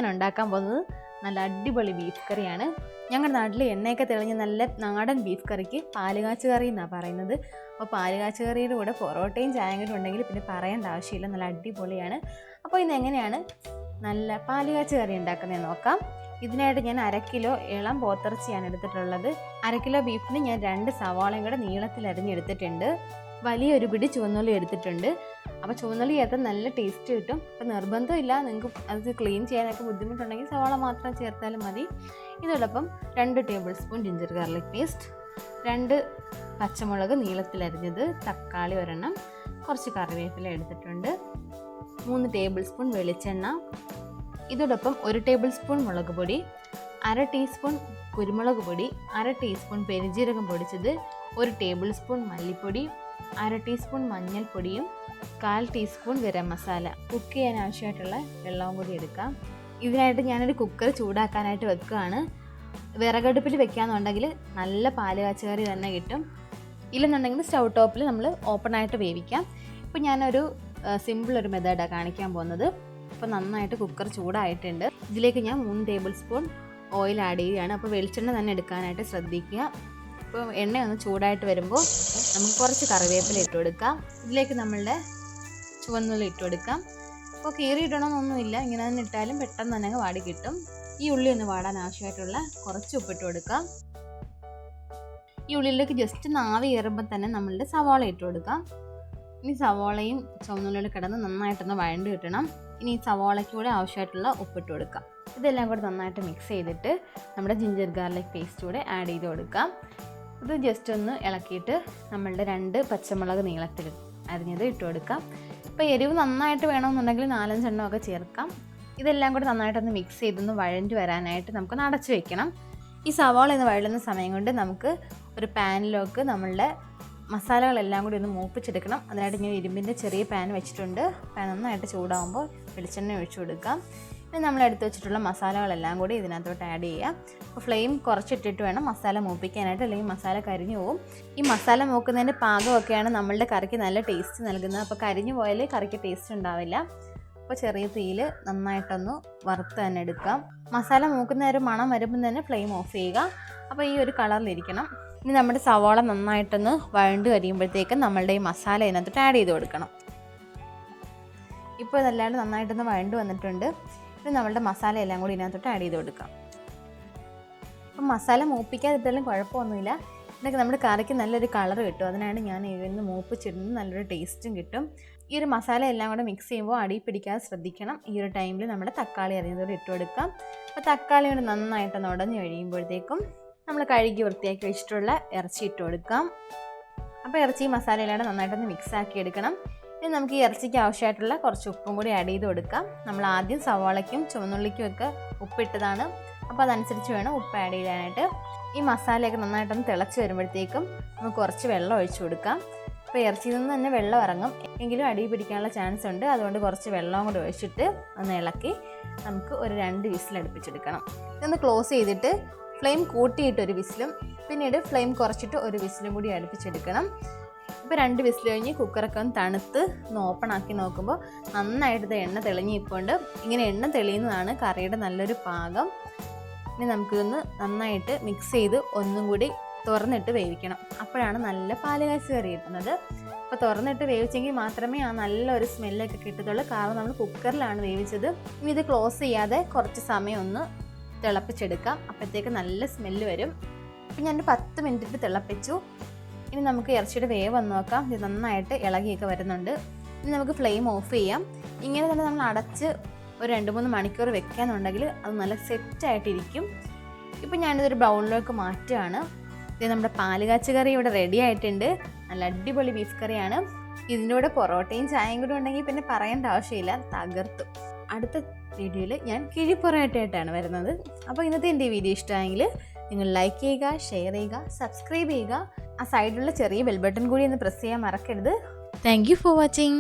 ഞാൻ ഉണ്ടാക്കാൻ പോകുന്നത് നല്ല അടിപൊളി ബീഫ് കറിയാണ്. ഞങ്ങളുടെ നാട്ടിൽ എണ്ണയൊക്കെ തെളിഞ്ഞ നല്ല നാടൻ ബീഫ് കറിക്ക് പാലുകാച്ച് കറി എന്നാണ് പറയുന്നത്. അപ്പോൾ പാലുകാച്ച് കറിയുടെ കൂടെ പൊറോട്ടയും ചായയും കൂടെ ഉണ്ടെങ്കിൽ പിന്നെ പറയേണ്ട ആവശ്യമില്ല, നല്ല അടിപൊളിയാണ്. അപ്പോൾ ഇന്ന് എങ്ങനെയാണ് നല്ല പാലുകാച്ച് കറി ഉണ്ടാക്കുന്നത് നോക്കാം. ഇതിനായിട്ട് ഞാൻ 1/2 കിലോ ഇളം പോത്തിറച്ചിയാണ് എടുത്തിട്ടുള്ളത്. 1/2 കിലോ ബീഫിന് ഞാൻ 2 സവാളയും കൂടെ നീളത്തിൽ അരിഞ്ഞെടുത്തിട്ടുണ്ട്. വലിയൊരു പിടി ചുവന്നുള്ളി എടുത്തിട്ടുണ്ട്. അപ്പോൾ ചുവന്നുള്ളി ചേർത്താൽ നല്ല ടേസ്റ്റ് കിട്ടും. അപ്പോൾ നിർബന്ധമില്ല, നിങ്ങൾക്ക് അത് ക്ലീൻ ചെയ്യാനൊക്കെ ബുദ്ധിമുട്ടുണ്ടെങ്കിൽ സവാള മാത്രം ചേർത്താലും മതി. ഇതോടൊപ്പം 2 table spoon ginger garlic paste, 2 പച്ചമുളക് നീളത്തിലരിഞ്ഞത്, തക്കാളി ഒരെണ്ണം, കുറച്ച് കറിവേപ്പില എടുത്തിട്ടുണ്ട്, 3 ടേബിൾ സ്പൂൺ വെളിച്ചെണ്ണ. ഇതോടൊപ്പം 1 ടേബിൾ സ്പൂൺ മുളക് പൊടി, 1/2 ടീസ്പൂൺ കുരുമുളക് പൊടി, 1/2 ടീസ്പൂൺ പെരുംജീരകം പൊടിച്ചത്, 1 ടേബിൾ സ്പൂൺ മല്ലിപ്പൊടി, 1/2 ടീസ്പൂൺ മഞ്ഞൾപ്പൊടിയും, 1/4 ടീസ്പൂൺ ഗരം മസാല. കുക്ക് ചെയ്യാൻ ആവശ്യമായിട്ടുള്ള വെള്ളവും കൂടി എടുക്കാം. ഇതിനായിട്ട് ഞാനൊരു കുക്കർ ചൂടാക്കാനായിട്ട് വെക്കുകയാണ്. വിറകടുപ്പിൽ വെക്കാമെന്നുണ്ടെങ്കിൽ നല്ല പാലുകാച്ച് കറി തന്നെ കിട്ടും. ഇല്ലെന്നുണ്ടെങ്കിൽ സ്റ്റൗ ടോപ്പിൽ നമ്മൾ ഓപ്പണായിട്ട് വേവിക്കാം. ഇപ്പോൾ ഞാനൊരു സിമ്പിളൊരു മെത്തേഡാണ് കാണിക്കാൻ പോകുന്നത്. അപ്പോൾ നന്നായിട്ട് കുക്കർ ചൂടായിട്ടുണ്ട്. ഇതിലേക്ക് ഞാൻ 3 ടേബിൾ സ്പൂൺ ഓയിൽ ആഡ് ചെയ്യുകയാണ്. അപ്പോൾ വെളിച്ചെണ്ണ തന്നെ എടുക്കാനായിട്ട് ശ്രദ്ധിക്കുക. ഇപ്പോൾ എണ്ണ ഒന്ന് ചൂടായിട്ട് വരുമ്പോൾ നമുക്ക് കുറച്ച് കറിവേപ്പില ഇട്ട് കൊടുക്കാം. ഇതിലേക്ക് നമ്മളുടെ ചുവന്നുള്ളി ഇട്ട് കൊടുക്കാം. അപ്പോൾ കീറിയിടണമെന്നൊന്നുമില്ല, ഇങ്ങനെ തന്നെ ഇട്ടാലും പെട്ടെന്ന് തന്നെ വാടി കിട്ടും. ഈ ഉള്ളി ഒന്ന് വാടാൻ ആവശ്യമായിട്ടുള്ള കുറച്ച് ഉപ്പിട്ട് കൊടുക്കാം. ഈ ഉള്ളിയിലേക്ക് ജസ്റ്റ് നാവി കയറുമ്പോൾ തന്നെ നമ്മളുടെ സവാള ഇട്ട് കൊടുക്കാം. ഇനി സവാളയും ചുവന്നുള്ളിയിൽ കിടന്ന് നന്നായിട്ടൊന്ന് വഴണ്ട് കിട്ടണം. ഇനി ഈ സവാളയ്ക്ക് കൂടെ ആവശ്യമായിട്ടുള്ള ഉപ്പിട്ട് കൊടുക്കാം. ഇതെല്ലാം കൂടെ നന്നായിട്ട് മിക്സ് ചെയ്തിട്ട് നമ്മുടെ ജിഞ്ചർ ഗാർലിക് പേസ്റ്റ് കൂടെ ആഡ് ചെയ്ത് കൊടുക്കാം. ഇത് ജസ്റ്റ് ഒന്ന് ഇളക്കിയിട്ട് നമ്മളുടെ 2 പച്ചമുളക് നീളത്തിൽ അരിഞ്ഞത് ഇട്ട് കൊടുക്കാം. ഇപ്പോൾ എരിവ് നന്നായിട്ട് വേണമെന്നുണ്ടെങ്കിൽ 4-5 എണ്ണമൊക്കെ ചേർക്കാം. ഇതെല്ലാം കൂടെ നന്നായിട്ടൊന്ന് മിക്സ് ചെയ്തൊന്ന് വഴണ്ട് വരാനായിട്ട് നമുക്കൊന്ന് അടച്ചു വെക്കണം. ഈ സവാള ഒന്ന് വഴലുന്ന സമയം കൊണ്ട് നമുക്ക് ഒരു പാനിലേക്ക് നമ്മളുടെ മസാലകളെല്ലാം കൂടി ഒന്ന് മൂപ്പിച്ചെടുക്കണം. അതിനായിട്ട് ഞാൻ ഇരുമ്പിൻ്റെ ചെറിയ പാൻ വെച്ചിട്ടുണ്ട്. പാൻ നന്നായിട്ട് ചൂടാകുമ്പോൾ വെളിച്ചെണ്ണ ഒഴിച്ചു കൊടുക്കാം. ഇനി നമ്മൾ എടുത്ത് വെച്ചിട്ടുള്ള മസാലകളെല്ലാം കൂടി ഇതിനകത്തോട്ട് ആഡ് ചെയ്യാം. അപ്പോൾ ഫ്ലെയിം കുറച്ചിട്ടിട്ട് വേണം മസാല മൂപ്പിക്കാനായിട്ട്, അല്ലെങ്കിൽ മസാല കരിഞ്ഞു പോകും. ഈ മസാല മൂക്കുന്നതിൻ്റെ പാകമൊക്കെയാണ് നമ്മളുടെ കറിക്ക് നല്ല ടേസ്റ്റ് നൽകുന്നത്. അപ്പോൾ കരിഞ്ഞു പോയാൽ കറിക്ക് ടേസ്റ്റ് ഉണ്ടാവില്ല. അപ്പോൾ ചെറിയ തീയിൽ നന്നായിട്ടൊന്ന് വറുത്ത് തന്നെ എടുക്കാം. മസാല മൂക്കുന്ന ഒരു മണം വരുമ്പോൾ തന്നെ ഫ്ലെയിം ഓഫ് ചെയ്യുക. അപ്പോൾ ഈ ഒരു കളറിലിരിക്കണം. ഇനി നമ്മുടെ സവാള നന്നായിട്ടൊന്ന് വഴണ്ട് കഴിയുമ്പോഴത്തേക്കും നമ്മളുടെ ഈ മസാല ഇതിനകത്തോട്ട് ആഡ് ചെയ്ത് കൊടുക്കണം. ഇപ്പോൾ ഇതല്ലാണ്ട് നന്നായിട്ടൊന്ന് വഴണ്ട് വന്നിട്ടുണ്ട്. ഇനി നമ്മളുടെ മസാല എല്ലാം കൂടി ഇതിനകത്തോട്ട് ആഡ് ചെയ്ത് കൊടുക്കാം. അപ്പം മസാല മൂപ്പിക്കാതിട്ടാലും കുഴപ്പമൊന്നുമില്ല, എന്നൊക്കെ നമ്മുടെ കറിക്ക് നല്ലൊരു കളർ കിട്ടും. അതിനാണ് ഞാൻ ഇതിന് മൂപ്പിച്ചിടുന്നത്, നല്ലൊരു ടേസ്റ്റും കിട്ടും. ഈ ഒരു മസാല എല്ലാം കൂടെ മിക്സ് ചെയ്യുമ്പോൾ അടി പിടിക്കാതെ ശ്രദ്ധിക്കണം. ഈ ഒരു ടൈമിൽ നമ്മുടെ തക്കാളി അരിഞ്ഞതോടെ ഇട്ട് കൊടുക്കാം. അപ്പോൾ തക്കാളി കൊണ്ട് നന്നായിട്ടൊന്ന് ഉടഞ്ഞ് കഴിയുമ്പോഴത്തേക്കും നമ്മൾ കഴുകി വൃത്തിയാക്കി വെച്ചിട്ടുള്ള ഇറച്ചി ഇട്ട് കൊടുക്കാം. അപ്പോൾ ഇറച്ചി മസാലയിലാണ് നന്നായിട്ടൊന്ന് മിക്സ് ആക്കി എടുക്കണം. ഇനി നമുക്ക് ഈ ഇറച്ചിക്ക് ആവശ്യമായിട്ടുള്ള കുറച്ച് ഉപ്പും കൂടി ആഡ് ചെയ്ത് കൊടുക്കാം. നമ്മൾ ആദ്യം സവാളയ്ക്കും ചുവന്നുള്ളിക്കും ഒക്കെ ഉപ്പിട്ടതാണ്, അപ്പോൾ അതനുസരിച്ച് വേണം ഉപ്പ് ആഡ് ചെയ്യാനായിട്ട്. ഈ മസാലയൊക്കെ നന്നായിട്ടൊന്ന് തിളച്ച് വരുമ്പോഴത്തേക്കും നമുക്ക് കുറച്ച് വെള്ളം ഒഴിച്ചു കൊടുക്കാം. അപ്പോൾ ഇറച്ചിയിൽ നിന്ന് തന്നെ വെള്ളം ഇറങ്ങും, എങ്കിലും അടി പിടിക്കാനുള്ള ചാൻസ് ഉണ്ട്. അതുകൊണ്ട് കുറച്ച് വെള്ളം കൂടി ഒഴിച്ചിട്ട് ഒന്ന് ഇളക്കി നമുക്ക് ഒരു 2 വിസിൽ അടുപ്പിച്ചെടുക്കണം. ഇതൊന്ന് ക്ലോസ് ചെയ്തിട്ട് ഫ്ലെയിം കൂട്ടിയിട്ട് ഒരു വിസിലും പിന്നീട് ഫ്ലെയിം കുറച്ചിട്ട് ഒരു വിസിലും കൂടി അടുപ്പിച്ചെടുക്കണം. ഇപ്പോൾ 2 വിസിൽ കഴിഞ്ഞ് കുക്കറൊക്കെ ഒന്ന് തണുത്ത് ഒന്ന് ഓപ്പൺ ആക്കി നോക്കുമ്പോൾ നന്നായിട്ട് എണ്ണ തെളിഞ്ഞിപ്പോണ്ട്. ഇങ്ങനെ എണ്ണ തെളിയുന്നതാണ് കറിയുടെ നല്ലൊരു പാകം. ഇനി നമുക്കിതൊന്ന് നന്നായിട്ട് മിക്സ് ചെയ്ത് ഒന്നും കൂടി തുറന്നിട്ട് വേവിക്കണം. അപ്പോഴാണ് നല്ല പാലുകാച്ച് കറി കിട്ടുന്നത്. അപ്പോൾ തുറന്നിട്ട് വേവിച്ചെങ്കിൽ മാത്രമേ ആ നല്ലൊരു സ്മെല്ലൊക്കെ കിട്ടത്തുള്ളൂ. കാരണം നമ്മൾ കുക്കറിലാണ് വേവിച്ചത്. ഇനി ഇത് ക്ലോസ് ചെയ്യാതെ കുറച്ച് സമയം ഒന്ന് തിളപ്പിച്ചെടുക്കാം. അപ്പോഴത്തേക്ക് നല്ല സ്മെല്ല് വരും. അപ്പോൾ ഞാൻ 10 മിനിറ്റ് തിളപ്പിച്ചു. ഇനി നമുക്ക് ഇറച്ചിയുടെ വേവ് വന്ന് നോക്കാം. ഇത് നന്നായിട്ട് ഇളകിയൊക്കെ വരുന്നുണ്ട്. ഇനി നമുക്ക് ഫ്ലെയിം ഓഫ് ചെയ്യാം. ഇങ്ങനെ തന്നെ നമ്മൾ അടച്ച് ഒരു 2-3 മണിക്കൂർ വെക്കാന്നുണ്ടെങ്കിൽ അത് നല്ല സെറ്റായിട്ടിരിക്കും. ഇപ്പോൾ ഞാനിതൊരു ബൗളിലേക്ക് മാറ്റുകയാണ്. ഇത് നമ്മുടെ പാലുകാച്ച് കറി ഇവിടെ റെഡി ആയിട്ടുണ്ട്. നല്ല അടിപൊളി ബീഫ് കറിയാണ്. ഇതിൻ്റെ കൂടെ പൊറോട്ടയും ചായയും കൂടി ഉണ്ടെങ്കിൽ പിന്നെ പറയേണ്ട ആവശ്യമില്ല, തകർത്തു. അടുത്ത വീഡിയോയിൽ ഞാൻ കിഴിപ്പൊറോട്ടയായിട്ടാണ് വരുന്നത്. അപ്പോൾ ഇന്നത്തെ എൻ്റെ വീഡിയോ ഇഷ്ടമായെങ്കിൽ നിങ്ങൾ ലൈക്ക് ചെയ്യുക, ഷെയർ ചെയ്യുക, സബ്സ്ക്രൈബ് ചെയ്യുക. ആ സൈഡിലുള്ള ചെറിയ ബെൽ ബട്ടൺ കൂടി ഒന്ന് പ്രസ് ചെയ്യാൻ മറക്കരുത്. Thank you for watching.